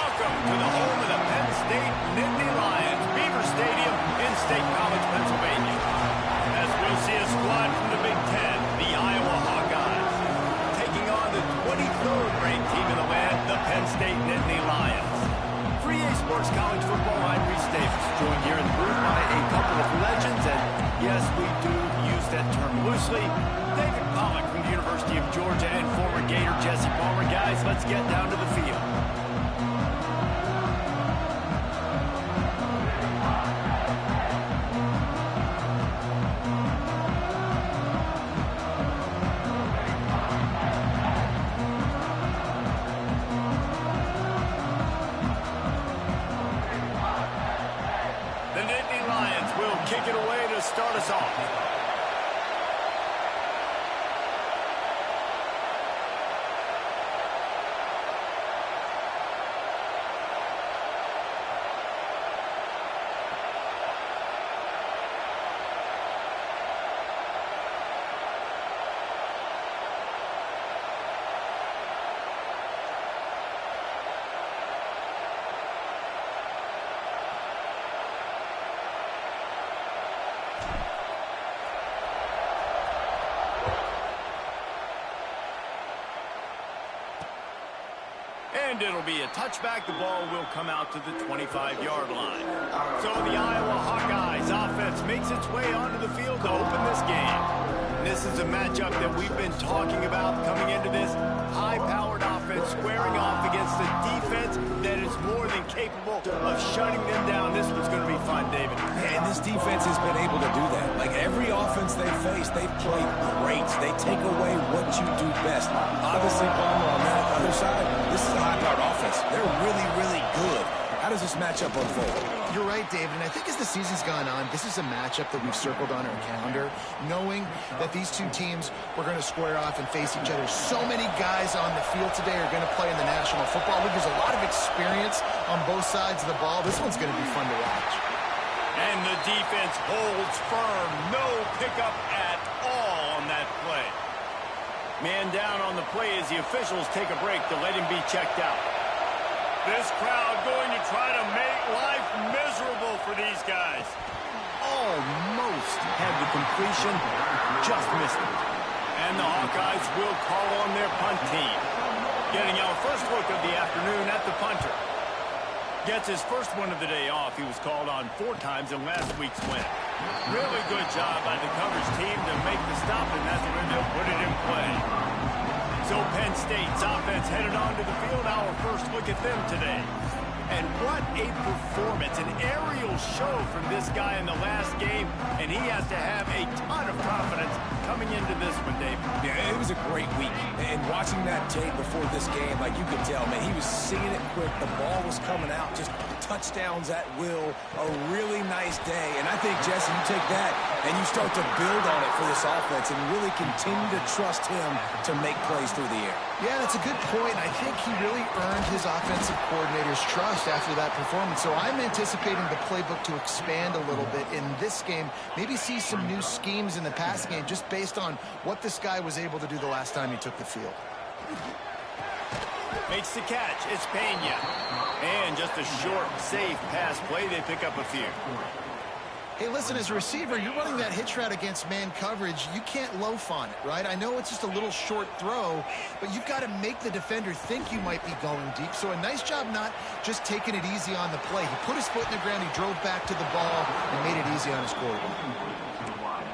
Welcome to the home of the Penn State Nittany Lions, Beaver Stadium in State College, Pennsylvania. As we'll see a squad from the Big Ten, the Iowa Hawkeyes, taking on the 23rd ranked team in the land, the Penn State Nittany Lions. For EA Sports College Football, I'm Reese Davis, joined here in the booth by a couple of legends, and yes, we do use that term loosely. David Pollack from the University of Georgia and former Gator Jesse Palmer. Guys, let's get down to the field. The Nittany Lions will kick it away to start us off. And it'll be a touchback. The ball will come out to the 25-yard line. So the Iowa Hawkeyes offense makes its way onto the field to open this game. This is a matchup that we've been talking about coming into this high-powered offense squaring off against a defense that is more than capable of shutting them down. This one's going to be fun, David. And this defense has been able to do that. Like every offense they face, they've played great. They take away what you do best. Obviously, Palmer, on that other side, this is a high-powered offense. They're really, really good. How does this matchup unfold? You're right, David, and I think as the season's gone on, this is a matchup that we've circled on our calendar, knowing that these two teams were going to square off and face each other. So many guys on the field today are going to play in the National Football League. There's a lot of experience on both sides of the ball. This one's going to be fun to watch. And the defense holds firm. No pickup at all on that play. Man down on the play as the officials take a break to let him be checked out. This crowd going to try to make life miserable for these guys. Almost had the completion, just missed it. And the Hawkeyes will call on their punt team. Getting our first look of the afternoon at the punter. Gets his first one of the day off. He was called on 4 times in last week's win. Really good job by the coverage team to make the stop, and that's where they'll put it in play. So Penn State's offense headed onto the field. Our first look at them today. And what a performance, an aerial show from this guy in the last game, and he has to have a ton of confidence coming into this one, Dave. Yeah, it was a great week. And watching that tape before this game, like you could tell, man, he was seeing it quick. The ball was coming out, just touchdowns at will. A really nice day. And I think, Jesse, you take that and you start to build on it for this offense and really continue to trust him to make plays through the air. Yeah, that's a good point. I think he really earned his offensive coordinator's trust after that performance. So I'm anticipating the playbook to expand a little bit in this game. Maybe see some new schemes in the passing game just based on what this guy was able to do the last time he took the field. Makes the catch. It's Pena. And just a short, safe pass play. They pick up a few. Hey, listen, as a receiver, you're running that hitch route against man coverage. You can't loaf on it, right? I know it's just a little short throw, but you've got to make the defender think you might be going deep. So a nice job not just taking it easy on the play. He put his foot in the ground, he drove back to the ball, and made it easy on his quarterback.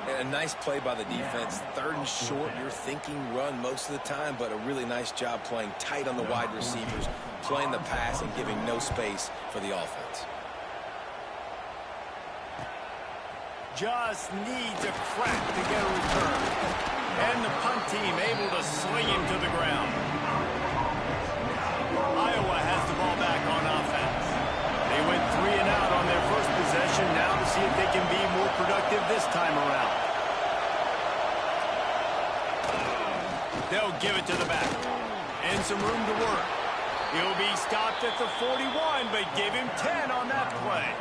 And a nice play by the defense. 3rd and short, you're thinking run most of the time, but a really nice job playing tight on the wide receivers, playing the pass and giving no space for the offense. Just needs a crack to get a return. And the punt team able to sling him to the ground. Iowa has the ball back on offense. They went 3 and out on their first possession. Now to see if they can be more productive this time around. They'll give it to the back. And some room to work. He'll be stopped at the 41, but give him 10 on that play.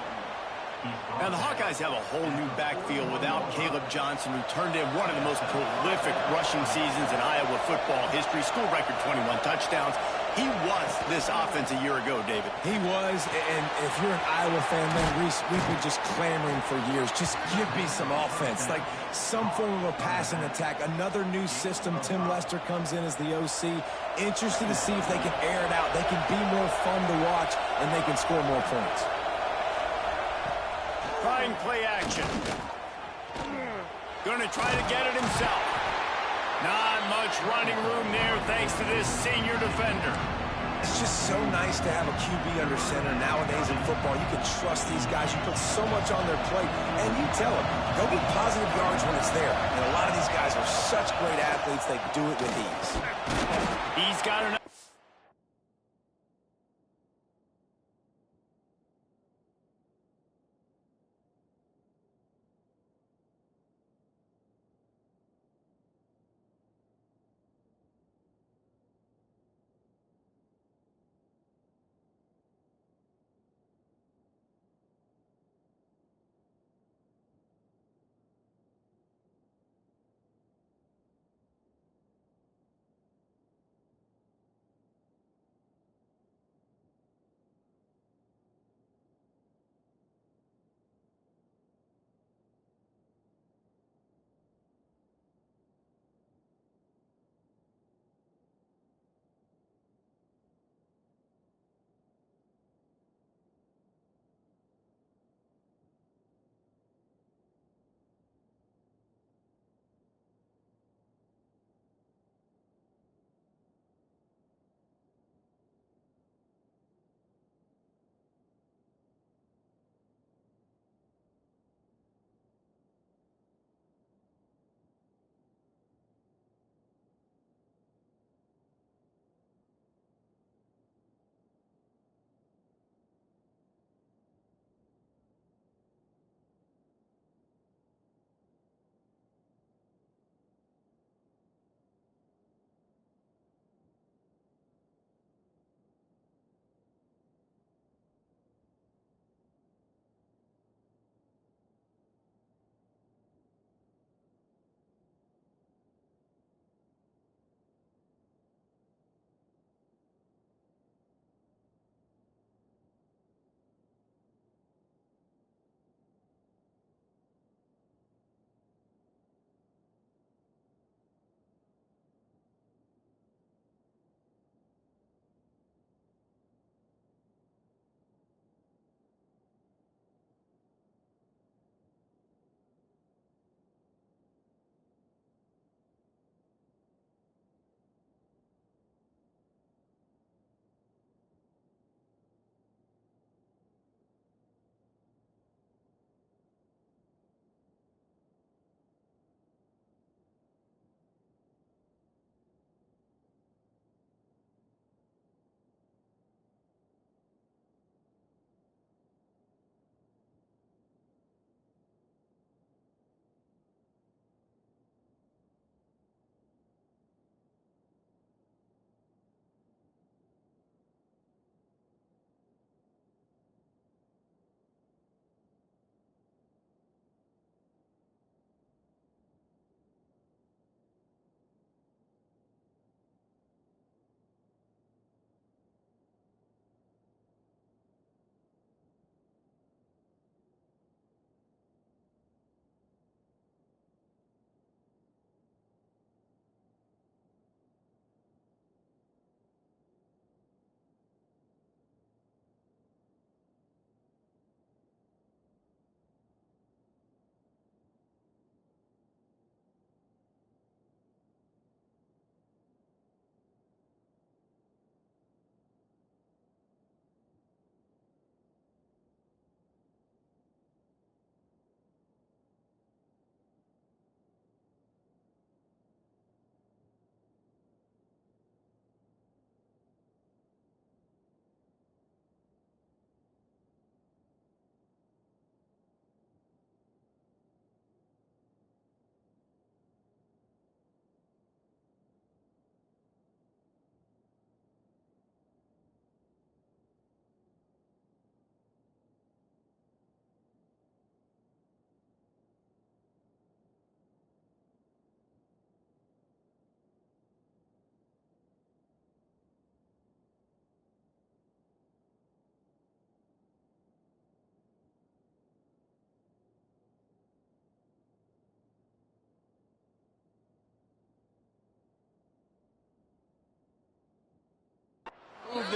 Now, the Hawkeyes have a whole new backfield without Caleb Johnson, who turned in one of the most prolific rushing seasons in Iowa football history. School record 21 touchdowns. He was this offense a year ago, David. He was, and if you're an Iowa fan, man, Reese, we've been just clamoring for years. Just give me some offense, like some form of a passing attack. Another new system. Tim Lester comes in as the OC. Interested to see if they can air it out. They can be more fun to watch, and they can score more points. Trying play action. Going to try to get it himself. Not much running room there thanks to this senior defender. It's just so nice to have a QB under center. Nowadays in football, you can trust these guys. You put so much on their plate, and you tell them, go get positive yards when it's there. And a lot of these guys are such great athletes, they do it with ease. He's got enough.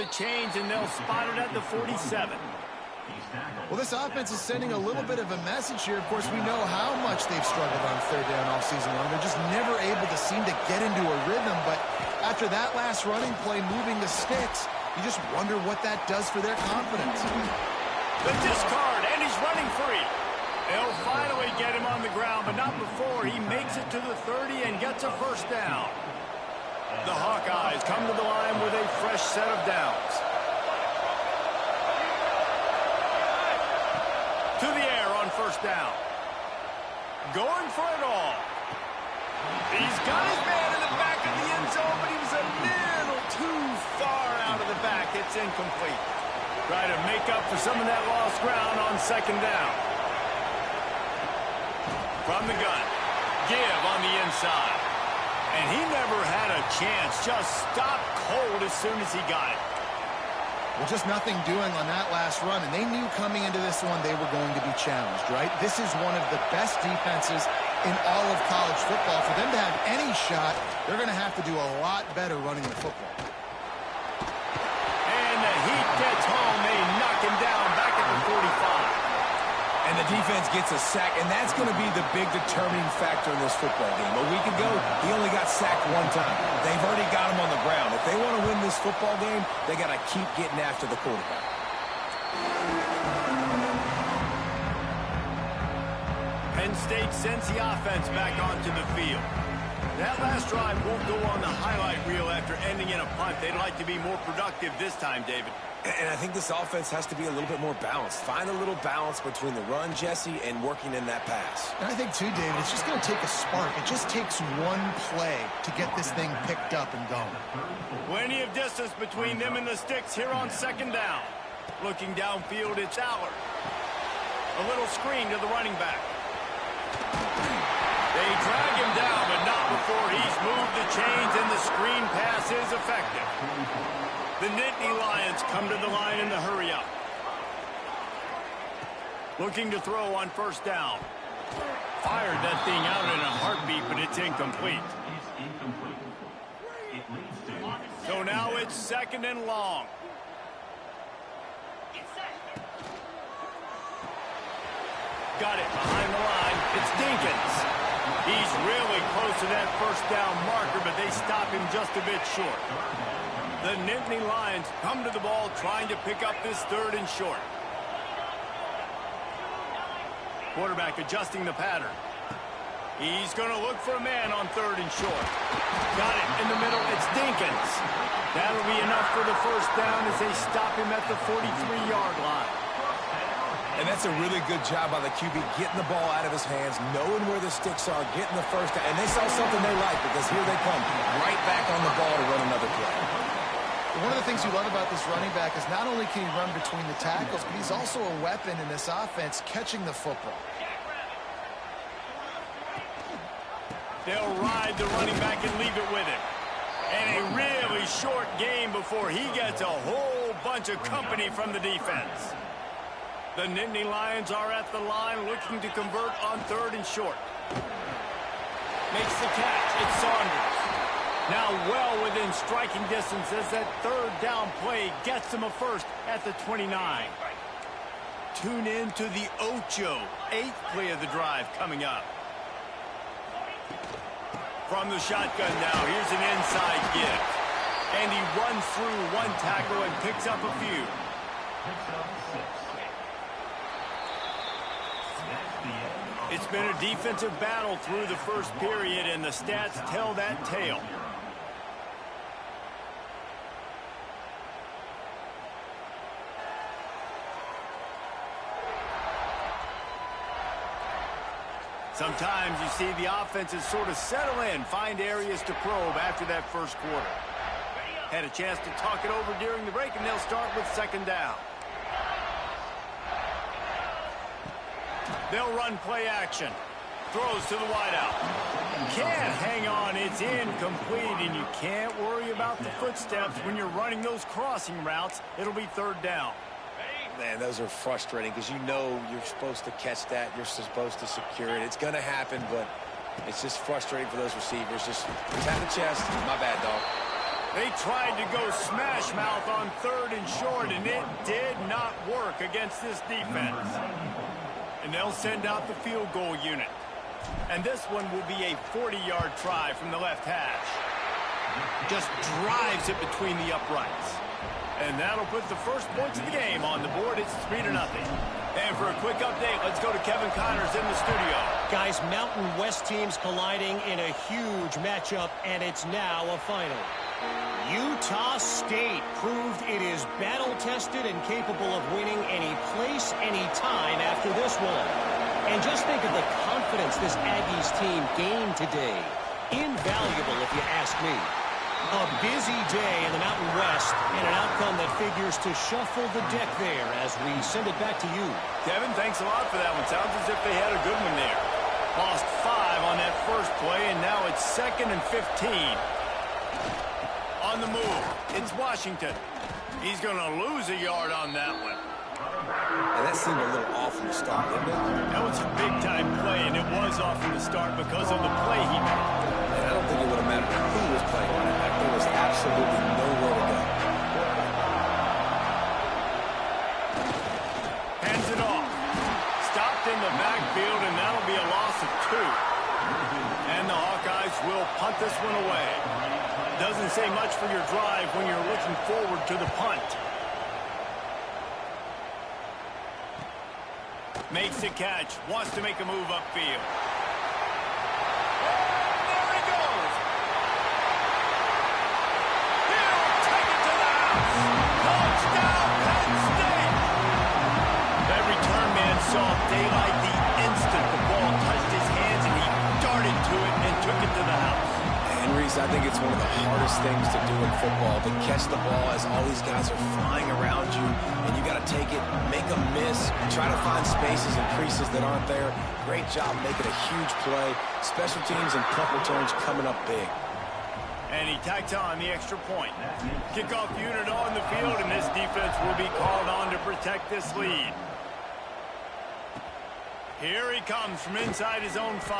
the change, and they'll spot it at the 47. Well, this offense is sending a little bit of a message here. Of course, we know how much they've struggled on third down all season long. They're just never able to seem to get into a rhythm. But after that last running play, moving the sticks, you just wonder what that does for their confidence. The discard, and he's running free. They'll finally get him on the ground, but not before he makes it to the 30 and gets a first down. The Hawkeyes come to the line with a fresh set of downs. To the air on first down. Going for it all. He's got his man in the back of the end zone, but he was a little too far out of the back. It's incomplete. Try to make up for some of that lost ground on second down. From the gun. Give on the inside. And he never had a chance. Just stopped cold as soon as he got it. Well, just nothing doing on that last run, and they knew coming into this one they were going to be challenged, right? This is one of the best defenses in all of college football. For them to have any shot, they're going to have to do a lot better running the football. And the heat gets home. They knock him down back at the 45. And the defense gets a sack, and that's going to be the big determining factor in this football game. A week ago, he only got sacked one time. They've already got him on the ground. If they want to win this football game, they got to keep getting after the quarterback. Penn State sends the offense back onto the field. That last drive won't go on the highlight reel after ending in a punt. They'd like to be more productive this time, David. And I think this offense has to be a little bit more balanced. Find a little balance between the run, Jesse, and working in that pass. And I think, too, David, it's just going to take a spark. It just takes one play to get this thing picked up and going. Plenty of distance between them and the sticks here on second down. Looking downfield, it's Allard. A little screen to the running back. They drag him down, but not before he's moved the chains, and the screen pass is effective. The Nittany Lions come to the line in the hurry-up. Looking to throw on first down. Fired that thing out in a heartbeat, but it's incomplete. So now it's second and long. Got it behind the line. It's Dinkins. He's really close to that first down marker, but they stop him just a bit short. The Nittany Lions come to the ball trying to pick up this third and short. Quarterback adjusting the pattern. He's going to look for a man on third and short. Got it in the middle. It's Dinkins. That'll be enough for the first down as they stop him at the 43-yard line. And that's a really good job by the QB, getting the ball out of his hands, knowing where the sticks are, getting the first down. And they saw something they like, because here they come, right back on the ball to run another play. One of the things you love about this running back is not only can he run between the tackles, but he's also a weapon in this offense, catching the football. They'll ride the running back and leave it with him. And a really short game before he gets a whole bunch of company from the defense. The Nittany Lions are at the line looking to convert on third and short. Makes the catch. It's Saunders. Now well within striking distance as that third down play gets him a first at the 29. Tune in to the Ocho, 8th play of the drive coming up. From the shotgun now, here's an inside give. And he runs through one tackle and picks up a few. It's been a defensive battle through the first period, and the stats tell that tale. Sometimes you see the offenses sort of settle in, find areas to probe after that first quarter. Had a chance to talk it over during the break, and they'll start with second down. They'll run play action. Throws to the wideout. Can't hang on. It's incomplete, and you can't worry about the footsteps when you're running those crossing routes. It'll be third down. Man, those are frustrating because you know you're supposed to catch that. You're supposed to secure it. It's going to happen, but it's just frustrating for those receivers. Just tap the chest. My bad, dog. They tried to go smash mouth on 3rd and short, and it did not work against this defense. And they'll send out the field goal unit. And this one will be a 40-yard try from the left hash. Just drives it between the uprights. And that'll put the first points of the game on the board. It's 3-0. And for a quick update, let's go to Kevin Connors in the studio. Guys, Mountain West teams colliding in a huge matchup, and it's now a final. Utah State proved it is battle-tested and capable of winning any place, any time after this one. And just think of the confidence this Aggies team gained today. Invaluable, if you ask me. A busy day in the Mountain West, and an outcome that figures to shuffle the deck there as we send it back to you. Kevin, thanks a lot for that one. Sounds as if they had a good one there. Lost 5 on that first play, and now it's 2nd and 15. On the move, it's Washington. He's going to lose a yard on that one. And that seemed a little off from the start, didn't it? That was a big-time play, and it was off from the start because of the play he made. And I don't think it would have mattered who was playing running back. There was absolutely nowhere to go. Hands it off. Stopped in the backfield, and that'll be a loss of 2. And the Hawkeyes will punt this one away. Doesn't say much for your drive when you're looking forward to the punt. Makes the catch. Wants to make a move upfield. There he goes. He'll take it to the house. Touchdown, Penn State. That return man saw daylight the instant the ball touched his hands, and he darted to it and took it to the house. And Reese, I think it's one of the hardest things to do in football, to catch the ball as all these guys are flying around you, and you got to take it, make a miss, try to find spaces and creases that aren't there. Great job making a huge play. Special teams and punt returns coming up big. And he tacks on the extra point. Kickoff unit on the field, and this defense will be called on to protect this lead. Here he comes from inside his own 5.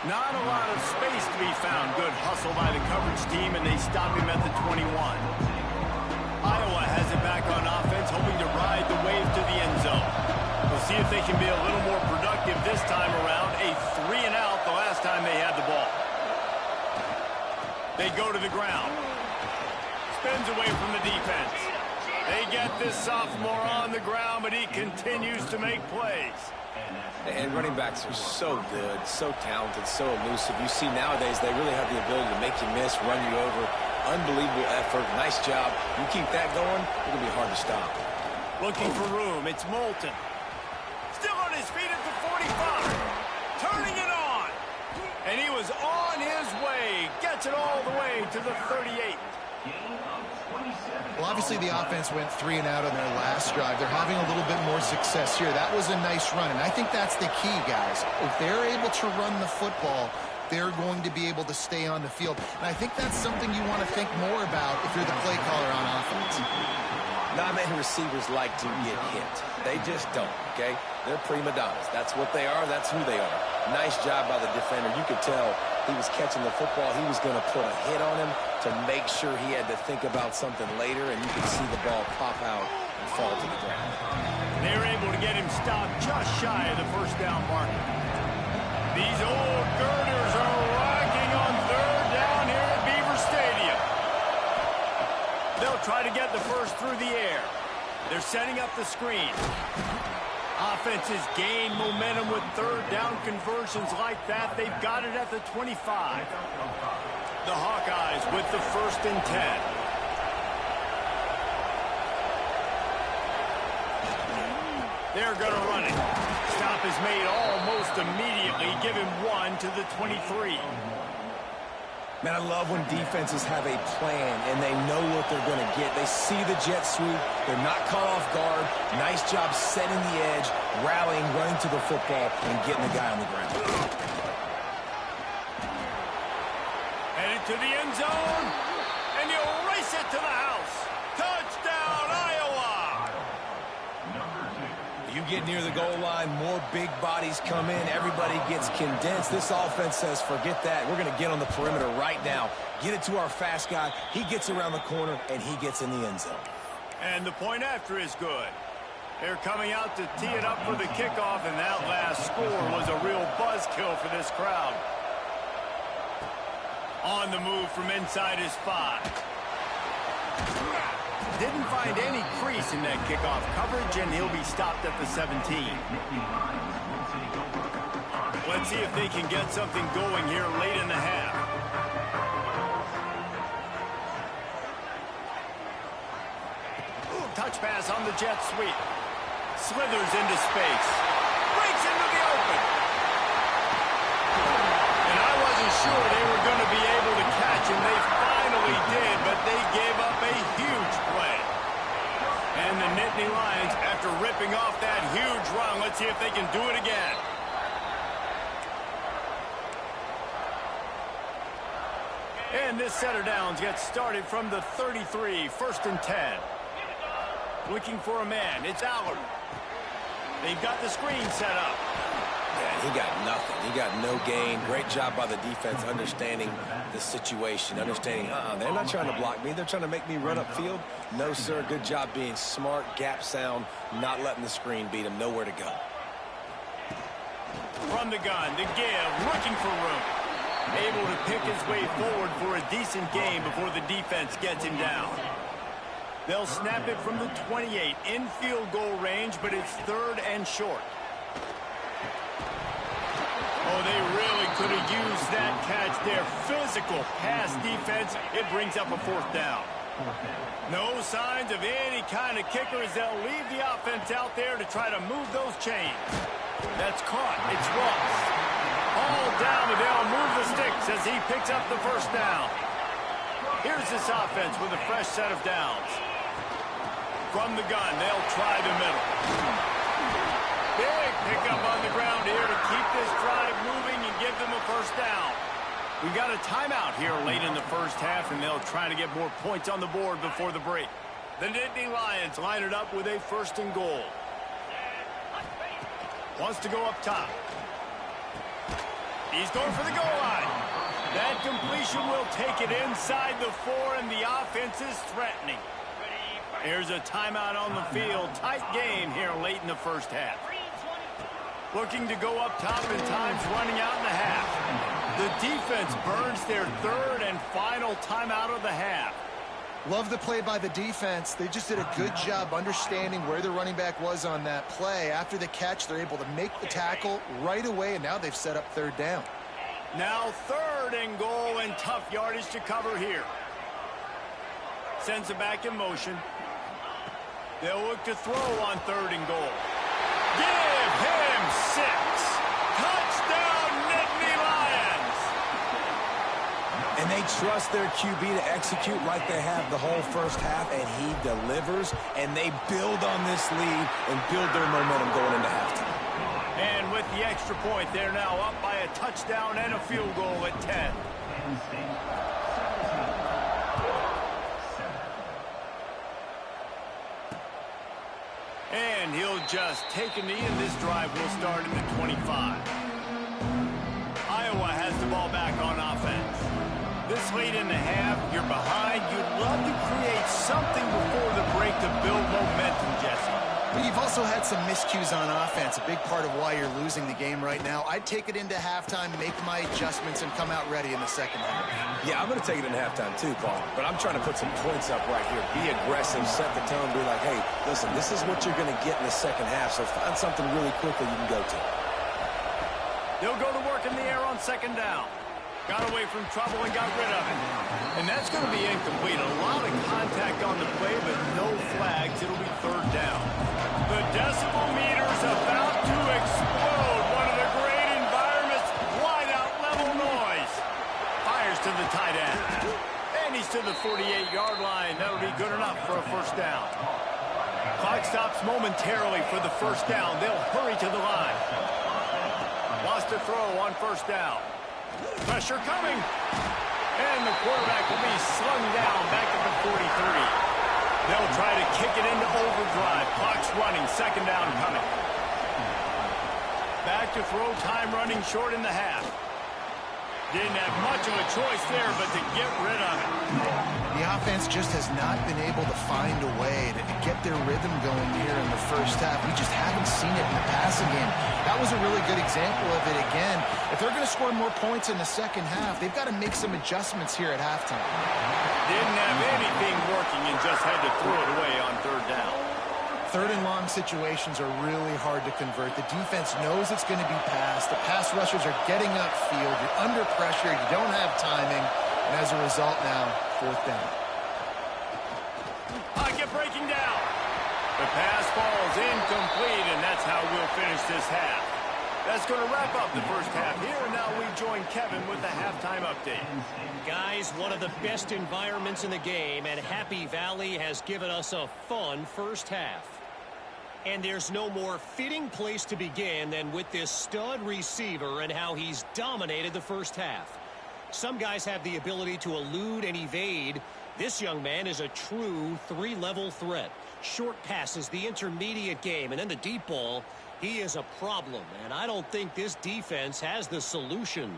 Not a lot of space to be found. Good hustle by the coverage team, and they stop him at the 21. Iowa has it back on offense, hoping to ride the wave to the end zone. We'll see if they can be a little more productive this time around. A 3-and-out the last time they had the ball. They go to the ground. Spins away from the defense. They get this sophomore on the ground, but he continues to make plays. And running backs are so good, so talented, so elusive. You see nowadays they really have the ability to make you miss, run you over. Unbelievable effort. Nice job. You keep that going, it'll be hard to stop. Looking for room. It's Moulton. Still on his feet at the 45. Turning it on. And he was on his way. Gets it all the way to the 38. Well, obviously the offense went 3-and-out on their last drive. They're having a little bit more success here. That was a nice run, and I think that's the key, guys. If they're able to run the football, they're going to be able to stay on the field. And I think that's something you want to think more about if you're the play caller on offense. Not many receivers like to get hit. They just don't, okay? They're prima donnas. That's what they are. That's who they are. Nice job by the defender. You could tell he was catching the football. He was going to put a hit on him to make sure he had to think about something later, and you could see the ball pop out and fall to the ground. They were able to get him stopped just shy of the first down marker. These old girders are rocking on 3rd down here at Beaver Stadium. They'll try to get the first through the air. They're setting up the screen. Offenses gain momentum with 3rd down conversions like that. They've got it at the 25. The Hawkeyes with the 1st and 10. They're going to run it. Stop is made almost immediately. Give him 1 to the 23. Man, I love when defenses have a plan and they know what they're going to get. They see the jet sweep. They're not caught off guard. Nice job setting the edge, rallying, running to the football, and getting the guy on the ground. Headed to the end zone, and you'll race it to the house. Touchdown, Iowa! You get near the goal line, more big bodies come in, everybody gets condensed. This offense says, forget that. We're going to get on the perimeter right now. Get it to our fast guy. He gets around the corner, and he gets in the end zone. And the point after is good. They're coming out to tee it up for the kickoff, and that last score was a real buzzkill for this crowd. On the move from inside his 5. Didn't find any crease in that kickoff coverage, and he'll be stopped at the 17. Let's see if they can get something going here late in the half. Touch pass on the jet sweep. Slithers into space. Breaks into the open. And I wasn't sure they were going to be able to catch him. They finally did, but they gave up a huge play. And the Nittany Lions, after ripping off that huge run, let's see if they can do it again. And this set of downs gets started from the 33, 1st and 10. Looking for a man. It's Allard. They've got the screen set up. Yeah, he got nothing. He got no gain. Great job by the defense understanding the situation, understanding, they're not trying to block me. They're trying to make me run upfield. No, sir. Good job being smart, gap sound, not letting the screen beat him. Nowhere to go. From the gun, to give, looking for room. Able to pick his way forward for a decent game before the defense gets him down. They'll snap it from the 28, in field goal range, but it's 3rd and short. Oh, they really could have used that catch there. Physical pass defense. It brings up a 4th down. No signs of any kind of kicker as they'll leave the offense out there to try to move those chains. That's caught. It's Ross. All down, but they'll move the sticks as he picks up the 1st down. Here's this offense with a fresh set of downs. From the gun, they'll try the middle. Big pickup on the ground here to keep this drive moving and give them a 1st down. We got a timeout here late in the 1st half, and they'll try to get more points on the board before the break. The Nittany Lions line it up with a 1st and goal. Wants to go up top. He's going for the goal line. That completion will take it inside the 4, and the offense is threatening. Here's a timeout on the field. Tight game here late in the 1st half. Looking to go up top, and time's running out in the half. The defense burns their 3rd and final timeout of the half. Love the play by the defense. They just did a good job understanding where the running back was on that play. After the catch, they're able to make the tackle right away, and now they've set up 3rd down. Now 3rd and goal, and tough yardage to cover here. Sends it back in motion. They'll look to throw on 3rd and goal. Give him 6. Touchdown, Nittany Lions. And they trust their QB to execute like they have the whole 1st half, and he delivers, and they build on this lead and build their momentum going into halftime. And with the extra point, they're now up by a touchdown and a field goal at 10. And he'll just take a knee, and this drive will start in the 25. Iowa has the ball back on offense. This late in the half, you're behind. You'd love to create something before the break to build momentum, Jesse. But you've also had some miscues on offense, a big part of why you're losing the game right now. I'd take it into halftime, make my adjustments, and come out ready in the 2nd half. Yeah, I'm going to take it in halftime too, Paul. But I'm trying to put some points up right here. Be aggressive, set the tone, be like, hey, listen, this is what you're going to get in the 2nd half, so find something really quickly you can go to. They'll go to work in the air on 2nd down. Got away from trouble and got rid of it. And that's going to be incomplete. A lot of contact on the play, but no flags. It'll be 3rd down. The decibel meter's about to explode. One of the great environments, wide-out level noise. Fires to the tight end. And he's to the 48-yard line. That'll be good enough for a 1st down. Clock stops momentarily for the 1st down. They'll hurry to the line. Lost a throw on 1st down. Pressure coming. And the quarterback will be slung down back at the 43. They'll try to kick it into overdrive. Clock's running. 2nd down coming. back to throw, time running short in the half. Didn't have much of a choice there, but to get rid of it. The offense just has not been able to find a way to get their rhythm going here in the first half. We just haven't seen it in the passing game. That was a really good example of it again. If they're going to score more points in the second half, they've got to make some adjustments here at halftime. Didn't have anything working and just had to throw it away on third down. Third and long situations are really hard to convert. The defense knows it's going to be passed. The pass rushers are getting upfield. You're under pressure. You don't have timing. And as a result now, fourth down. Pocket breaking down. The pass falls incomplete, and that's how we'll finish this half. That's going to wrap up the first half here, and now we join Kevin with the halftime update. Guys, one of the best environments in the game, and Happy Valley has given us a fun first half. And there's no more fitting place to begin than with this stud receiver and how he's dominated the first half. Some guys have the ability to elude and evade. This young man is a true three-level threat. Short passes, the intermediate game, and then the deep ball. He is a problem, and I don't think this defense has the solution.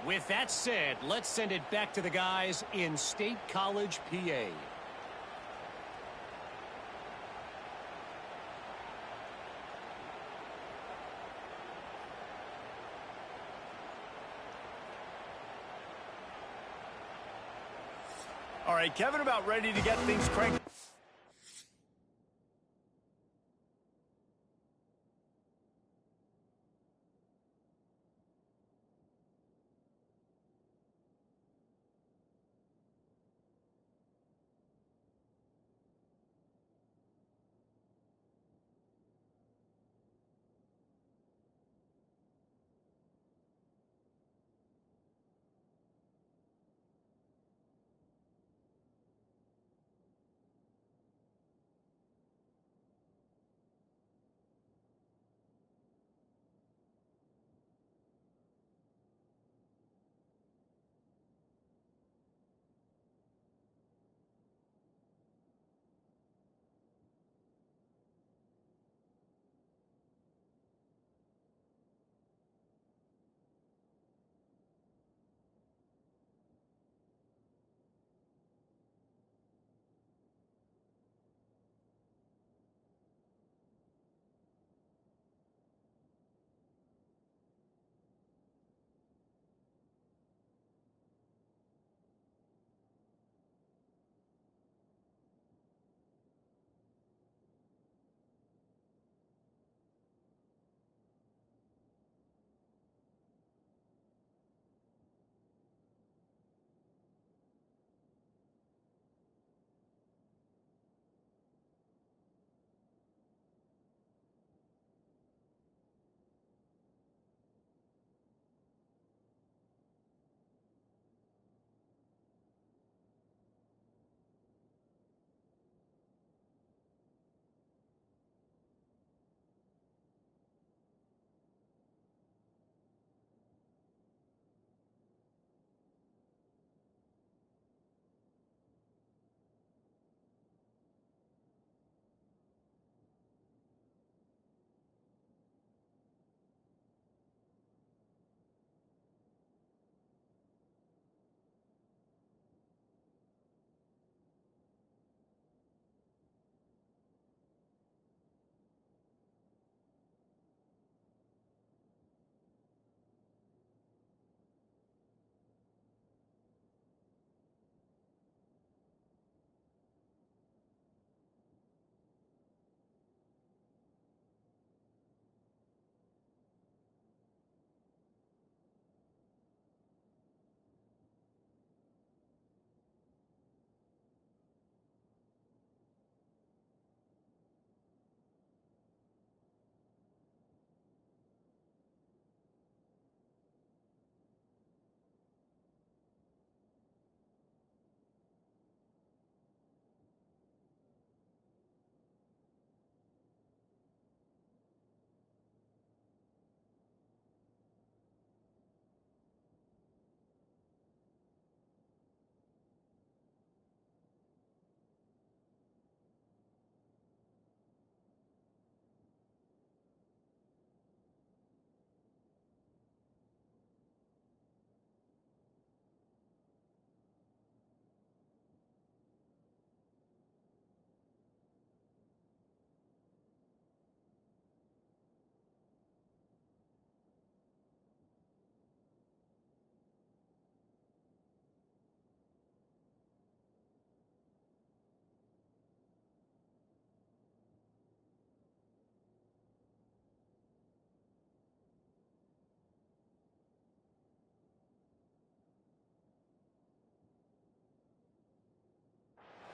With that said, let's send it back to the guys in State College, PA. All right, Kevin, about ready to get things cranked.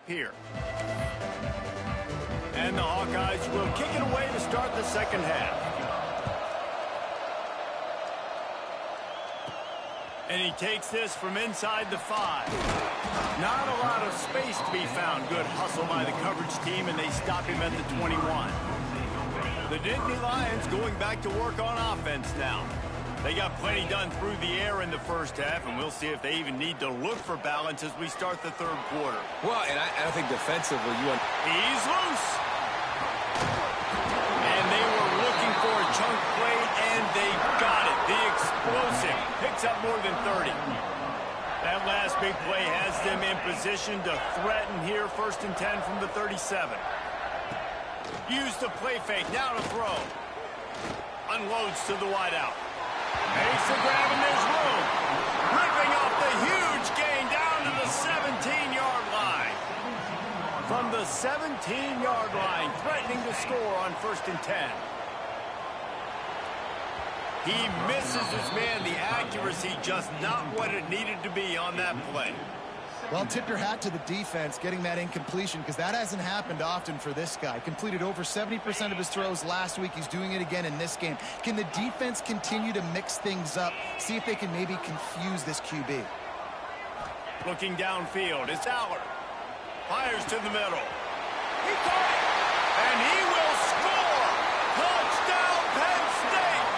here. And the Hawkeyes will kick it away to start the second half. And he takes this from inside the 5. Not a lot of space to be found. Good hustle by the coverage team, and they stop him at the 21. The Nittany Lions going back to work on offense now. They got plenty done through the air in the first half, and we'll see if they even need to look for balance as we start the third quarter. Well, and I think defensively, He's loose. And they were looking for a chunk play, and they got it. The explosive picks up more than 30. That last big play has them in position to threaten here, 1st and 10 from the 37. Use the play fake, now to throw. Unloads to the wideout. Makes the grab, and there's room. Ripping off the huge gain down to the 17-yard line. From the 17-yard line, threatening to score on 1st and 10. He misses his man. The accuracy just not what it needed to be on that play. Well, tip your hat to the defense getting that incompletion, because that hasn't happened often for this guy. Completed over 70% of his throws last week. He's doing it again in this game. Can the defense continue to mix things up? See if they can maybe confuse this QB. Looking downfield, it's Allard. Fires to the middle. He caught it, and he will score. Touchdown, Penn State.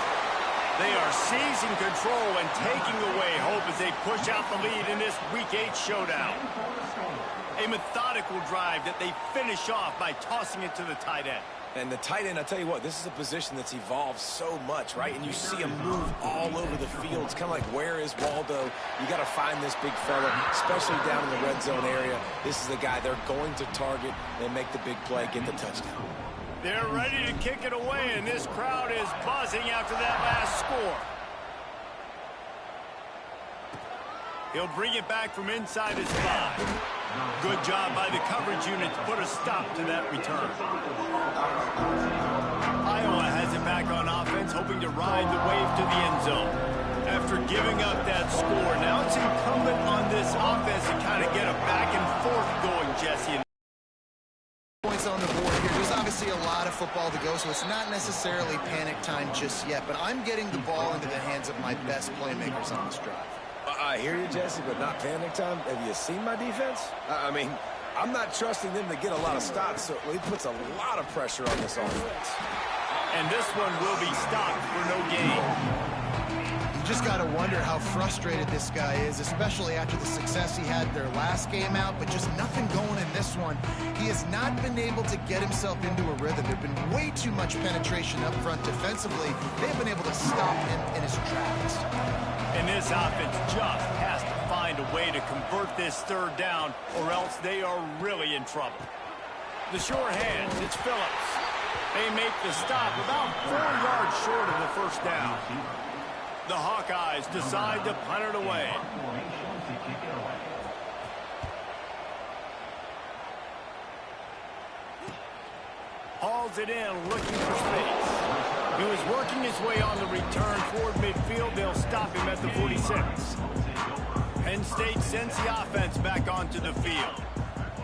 They are seizing control and taking away hope as they push out the lead in this Week 8 showdown. A methodical drive that they finish off by tossing it to the tight end. And the tight end, I'll tell you what, this is a position that's evolved so much, right? And you see him move all over the field. It's kind of like, where is Waldo? You got to find this big fella, especially down in the red zone area. This is the guy they're going to target and make the big play, get the touchdown. They're ready to kick it away, and this crowd is buzzing after that last score. He'll bring it back from inside his 5. Good job by the coverage unit to put a stop to that return. Iowa has it back on offense, hoping to ride the wave to the end zone. After giving up that score, now it's incumbent on this offense to kind of get a back and forth going, Jesse. Points on the board here. There's obviously a lot of football to go, so it's not necessarily panic time just yet, but I'm getting the ball into the hands of my best playmakers on this drive. I hear you, Jesse, but not panic time. Have you seen my defense? I mean, I'm not trusting them to get a lot of stops, so it puts a lot of pressure on this offense. And this one will be stopped for no gain. You just got to wonder how frustrated this guy is, especially after the success he had their last game out, but just nothing going in this one. He has not been able to get himself into a rhythm. There's been way too much penetration up front defensively. They've been able to stop him in his tracks. And this offense just has to find a way to convert this third down, or else they are really in trouble. The sure hands, it's Phillips. They make the stop about 4 yards short of the first down. The Hawkeyes decide to punt it away. Hauls it in, looking for space. He was working his way on the return toward midfield. They'll stop him at the 46. Penn State sends the offense back onto the field.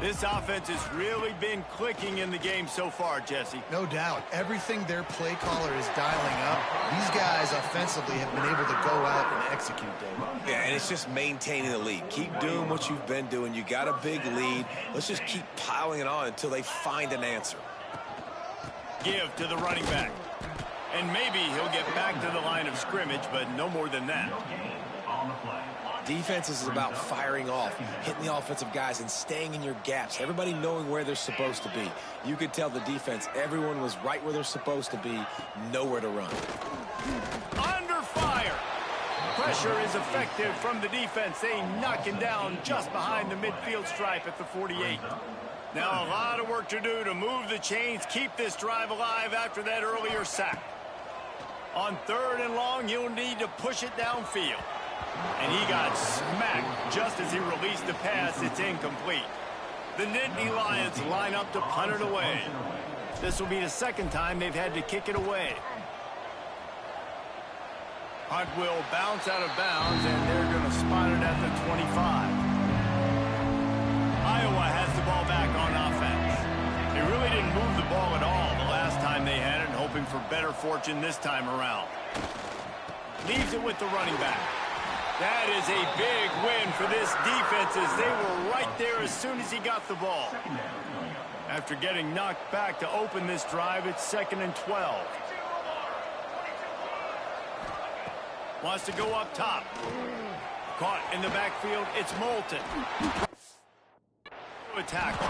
This offense has really been clicking in the game so far, Jesse. No doubt. Everything their play caller is dialing up, these guys offensively have been able to go out and execute, Dave. Yeah, and it's just maintaining the lead. Keep doing what you've been doing. You got a big lead. Let's just keep piling it on until they find an answer. Give to the running back. And maybe he'll get back to the line of scrimmage, but no more than that. Defense is about firing off, hitting the offensive guys, and staying in your gaps. Everybody knowing where they're supposed to be. You could tell the defense, everyone was right where they're supposed to be, nowhere to run. Under fire. Pressure is effective from the defense. They knock him down just behind the midfield stripe at the 48. Now a lot of work to do to move the chains, keep this drive alive after that earlier sack. On 3rd and long, he'll need to push it downfield. And he got smacked just as he released the pass. It's incomplete. The Nittany Lions line up to punt it away. This will be the second time they've had to kick it away. Hunt will bounce out of bounds, and they're going to spot it at the 25. Iowa has the ball back didn't move the ball at all the last time they had it, hoping for better fortune this time around. Leaves it with the running back. That is a big win for this defense as they were right there as soon as he got the ball. After getting knocked back to open this drive, it's 2nd and 12. Wants to go up top. Caught in the backfield, it's Moulton. A tackle.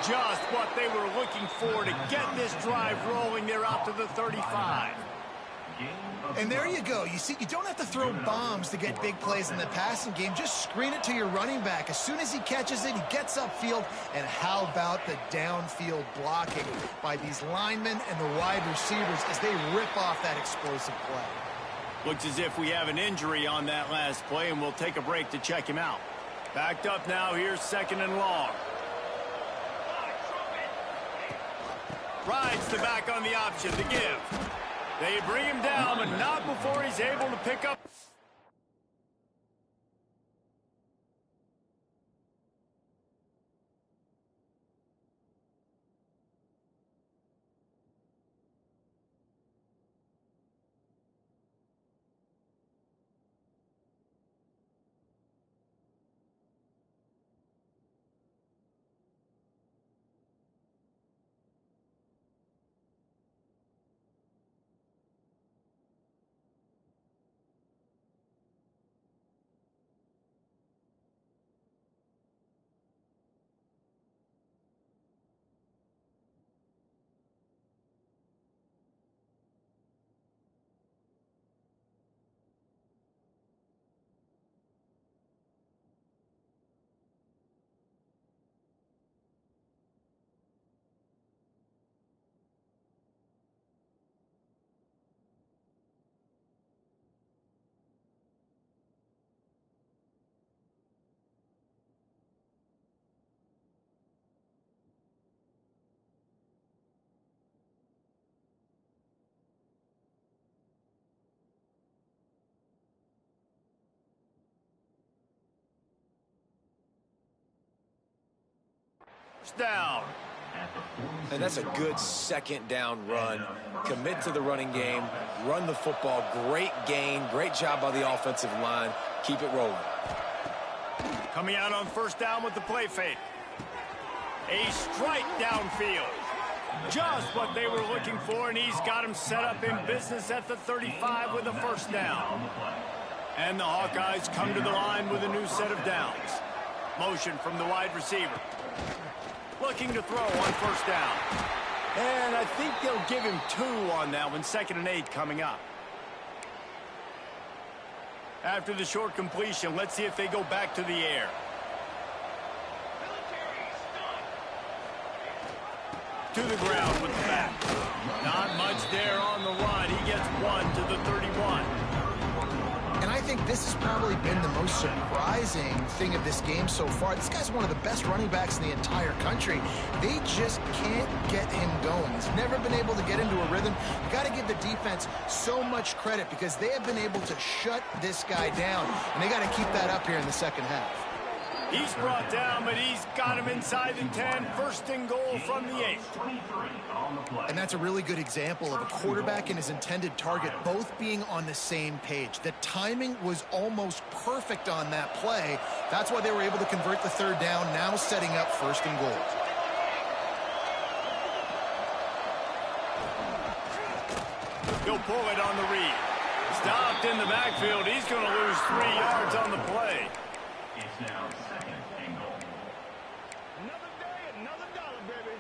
Just what they were looking for to get this drive rolling. They're out to the 35. And there you go. You see, you don't have to throw bombs to get big plays in the passing game. Just screen it to your running back. As soon as he catches it, he gets upfield. And how about the downfield blocking by these linemen and the wide receivers as they rip off that explosive play? Looks as if we have an injury on that last play, and we'll take a break to check him out. Backed up now. Here's 2nd and long. Rides the back on the option to give. They bring him down, but not before he's able to pick up. Down. And that's a good 2nd down run. Commit to the running game, run the football. Great gain, great job by the offensive line. Keep it rolling. Coming out on 1st down with the play fake. A strike downfield. Just what they were looking for, and he's got him set up in business at the 35 with a 1st down. And the Hawkeyes come to the line with a new set of downs. Motion from the wide receiver. Looking to throw on 1st down. And I think they'll give him 2 on that one. 2nd and 8 coming up. After the short completion, let's see if they go back to the air. To the ground with the back. Not much there on the run. He gets 1 to the 31. And I think this has probably been the most surprising thing of this game so far. This guy's one of the best running backs in the entire country. They just can't get him going. He's never been able to get into a rhythm. You got to give the defense so much credit because they have been able to shut this guy down. And they got to keep that up here in the 2nd half. He's brought down, but he's got him inside the 10. 1st and goal from the 8. And that's a really good example of a quarterback and his intended target both being on the same page. The timing was almost perfect on that play. That's why they were able to convert the 3rd down, now setting up 1st and goal. He'll pull it on the read. Stopped in the backfield. He's going to lose 3 yards on the play. It's now 2nd and goal. Another day, another dollar, baby.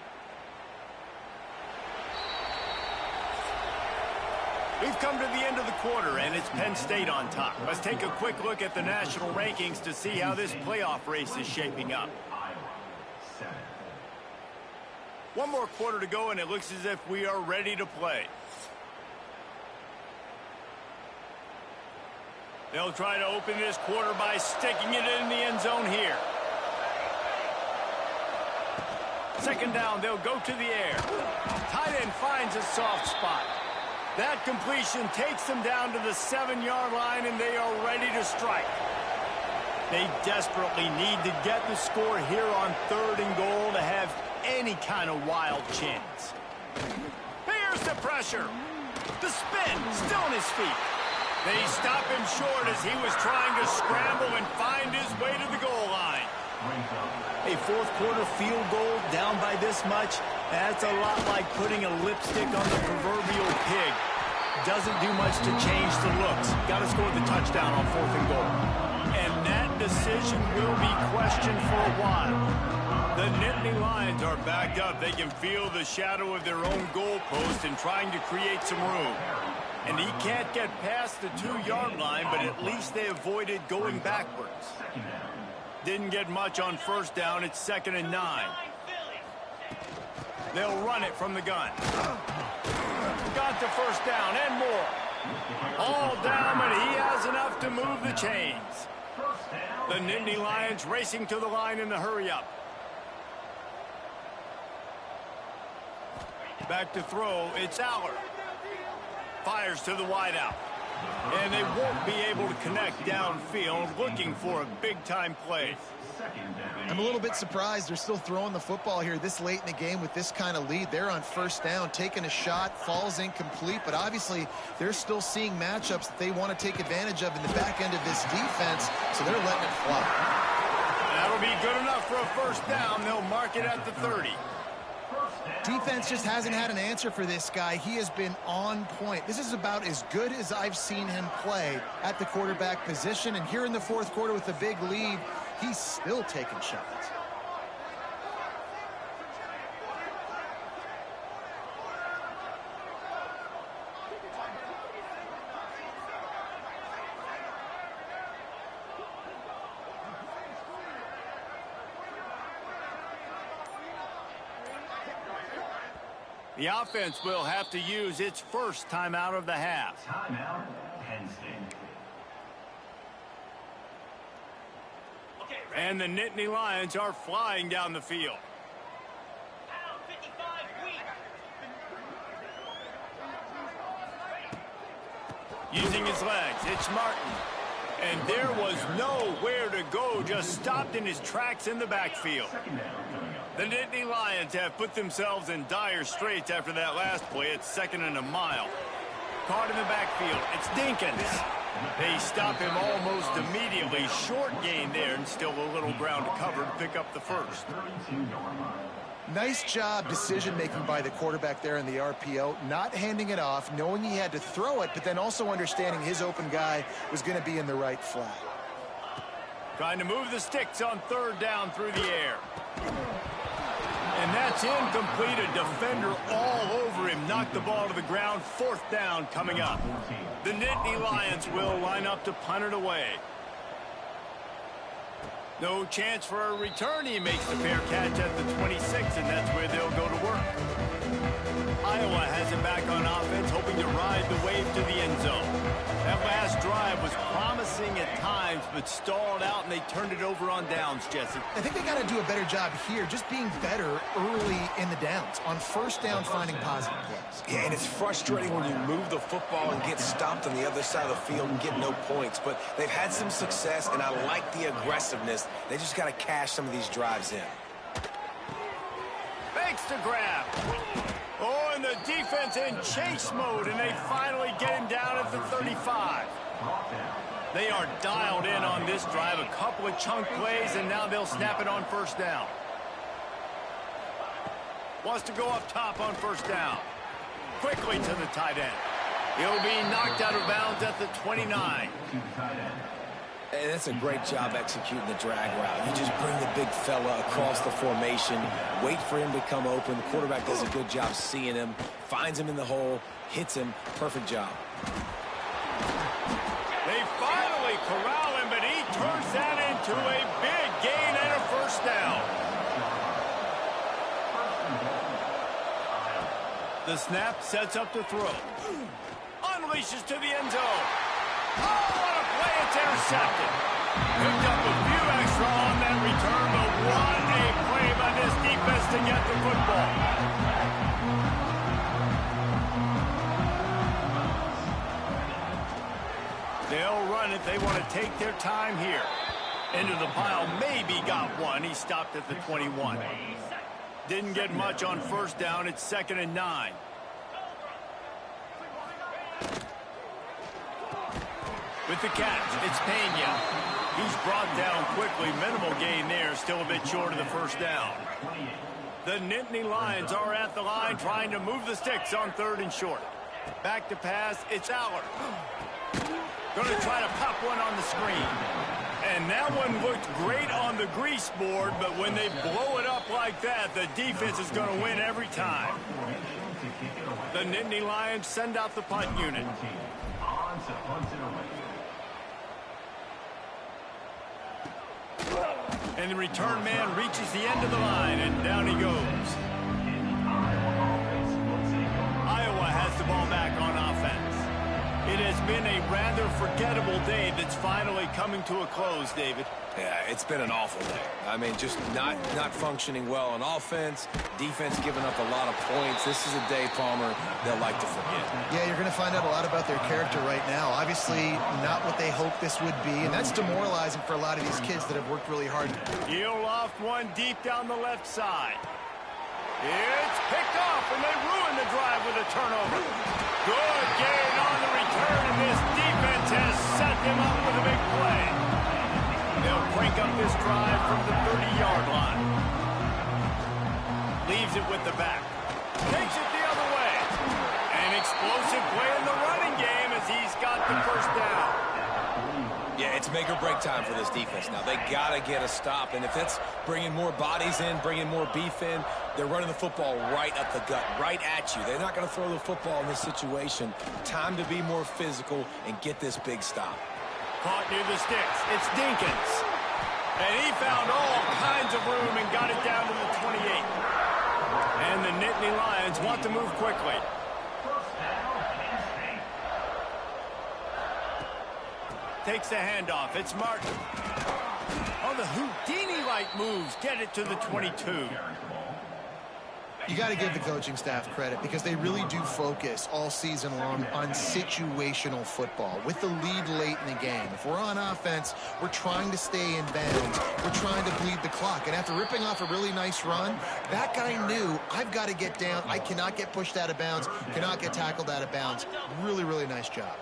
We've come to the end of the quarter, and it's Penn State on top. Let's take a quick look at the national rankings to see how this playoff race is shaping up. 1 more quarter to go, and it looks as if we are ready to play. They'll try to open this quarter by sticking it in the end zone here. 2nd down, they'll go to the air. Tight end finds a soft spot. That completion takes them down to the 7-yard line, and they are ready to strike. They desperately need to get the score here on 3rd and goal to have any kind of wild chance. Here's the pressure. The spin, still on his feet. They stop him short as he was trying to scramble and find his way to the goal line. A fourth quarter field goal down by this much, that's a lot like putting a lipstick on the proverbial pig. Doesn't do much to change the looks. Got to score the touchdown on 4th and goal. And that decision will be questioned for a while. The Nittany Lions are backed up. They can feel the shadow of their own goalpost and trying to create some room. And he can't get past the 2-yard line, but at least they avoided going backwards. Didn't get much on first down. It's 2nd and 9. They'll run it from the gun. Got the first down and more. All down, but he has enough to move the chains. The Nittany Lions racing to the line in the hurry-up. Back to throw, it's Aller. Fires to the wideout. And they won't be able to connect downfield, looking for a big-time play. I'm a little bit surprised they're still throwing the football here this late in the game with this kind of lead. They're on first down, taking a shot, falls incomplete, but obviously they're still seeing matchups that they want to take advantage of in the back end of this defense, so they're letting it fly. That'll be good enough for a first down. They'll mark it at the 30. Defense just hasn't had an answer for this guy. He has been on point. This is about as good as I've seen him play at the quarterback position. And here in the fourth quarter with a big lead, he's still taking shots. The offense will have to use its first timeout of the half. Timeout, Penn State. And the Nittany Lions are flying down the field. Using his legs, it's Martin. And there was nowhere to go, just stopped in his tracks in the backfield. The Nittany Lions have put themselves in dire straits after that last play. It's 2nd and a mile. Caught in the backfield, it's Dinkins. They stop him almost immediately. Short gain there, and still a little ground to cover to pick up the first. Nice job decision-making by the quarterback there in the RPO, not handing it off, knowing he had to throw it, but then also understanding his open guy was going to be in the right flat. Trying to move the sticks on 3rd down through the air. And that's incomplete. A defender all over him. Knocked the ball to the ground. 4th down coming up. The Nittany Lions will line up to punt it away. No chance for a return. He makes the fair catch at the 26, and that's where they'll go to work. Iowa has it back on offense, hoping to ride the wave to the end zone. That last drive was promising at times, but stalled out, and they turned it over on downs, Jesse. I think they got to do a better job here, just being better early in the downs. On first down, finding positive plays. Yeah, and it's frustrating when you move the football and get stopped on the other side of the field and get no points. But they've had some success, and I like the aggressiveness. They just got to cash some of these drives in. Fakes to grab. Oh, and the defense in chase mode, and they finally get him down at the 35. They are dialed in on this drive. A couple of chunk plays, and now they'll snap it on first down. Wants to go up top on first down. Quickly to the tight end. He'll be knocked out of bounds at the 29. And that's a great job executing the drag route. You just bring the big fella across the formation, wait for him to come open. The quarterback does a good job seeing him, finds him in the hole, hits him. Perfect job. They finally corral him, but he turns that into a big gain and a first down. The snap sets up to throw. Unleashes to the end zone. Oh, what a play. It's intercepted. Picked up a few extra on that return, but what a play by this defense to get the football. They'll run it. They want to take their time here. Into the pile. Maybe got one. He stopped at the 21. Didn't get much on first down. It's 2nd and 9. With the catch, it's Pena. He's brought down quickly. Minimal gain there. Still a bit short of the first down. The Nittany Lions are at the line trying to move the sticks on 3rd and short. Back to pass. It's Aller. Going to try to pop one on the screen. And that one looked great on the grease board, but when they blow it up like that, the defense is going to win every time. The Nittany Lions send out the punt unit. And the return man reaches the end of the line, and down he goes. Iowa has the ball back on offense. It has been a rather forgettable day that's finally coming to a close, David. Yeah, it's been an awful day. I mean, just not functioning well on offense. Defense giving up a lot of points. This is a day, Palmer, they'll like to forget. Yeah, you're going to find out a lot about their character right now. Obviously, not what they hoped this would be, and that's demoralizing for a lot of these kids that have worked really hard. He'll loft one deep down the left side. It's picked off, and they ruin the drive with a turnover. Good gain on the return, and this defense has set them up with a big play. They'll crank up this drive from the 30-yard line. Leaves it with the back. Takes it the other way. An explosive play in the running game as he's got the first down. Yeah, it's make or break time for this defense now. They got to get a stop, and if that's bringing more bodies in, bringing more beef in, they're running the football right up the gut, right at you. They're not going to throw the football in this situation. Time to be more physical and get this big stop. Caught near the sticks. It's Dinkins. And he found all kinds of room and got it down to the 28. And the Nittany Lions want to move quickly. Takes the handoff. It's Martin. Oh, the Houdini-like moves get it to the 22. You got to give the coaching staff credit because they really do focus all season long on situational football with the lead late in the game. If we're on offense, we're trying to stay in bounds. We're trying to bleed the clock. And after ripping off a really nice run, that guy knew, I've got to get down. I cannot get pushed out of bounds, cannot get tackled out of bounds. Really, really nice job.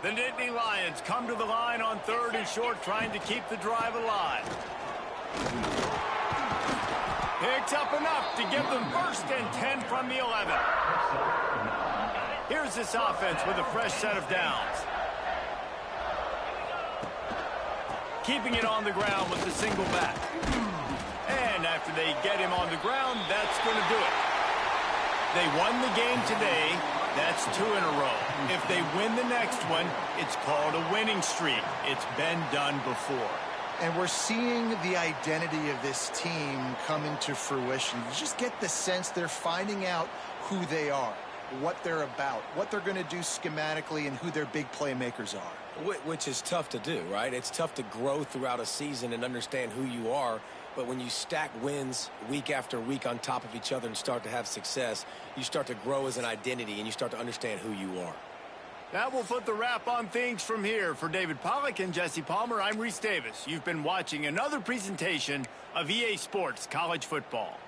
The Nittany Lions come to the line on 3rd and short, trying to keep the drive alive. Picks up enough to give them 1st and 10 from the 11. Here's this offense with a fresh set of downs. Keeping it on the ground with the single back. And after they get him on the ground, that's going to do it. They won the game today. That's 2 in a row. If they win the next one, it's called a winning streak. It's been done before. And we're seeing the identity of this team come into fruition. You just get the sense they're finding out who they are, what they're about, what they're going to do schematically, and who their big playmakers are. Which is tough to do, right? It's tough to grow throughout a season and understand who you are. But when you stack wins week after week on top of each other and start to have success, you start to grow as an identity and you start to understand who you are. That will put the wrap on things from here. For David Pollack and Jesse Palmer, I'm Reese Davis. You've been watching another presentation of EA Sports College Football.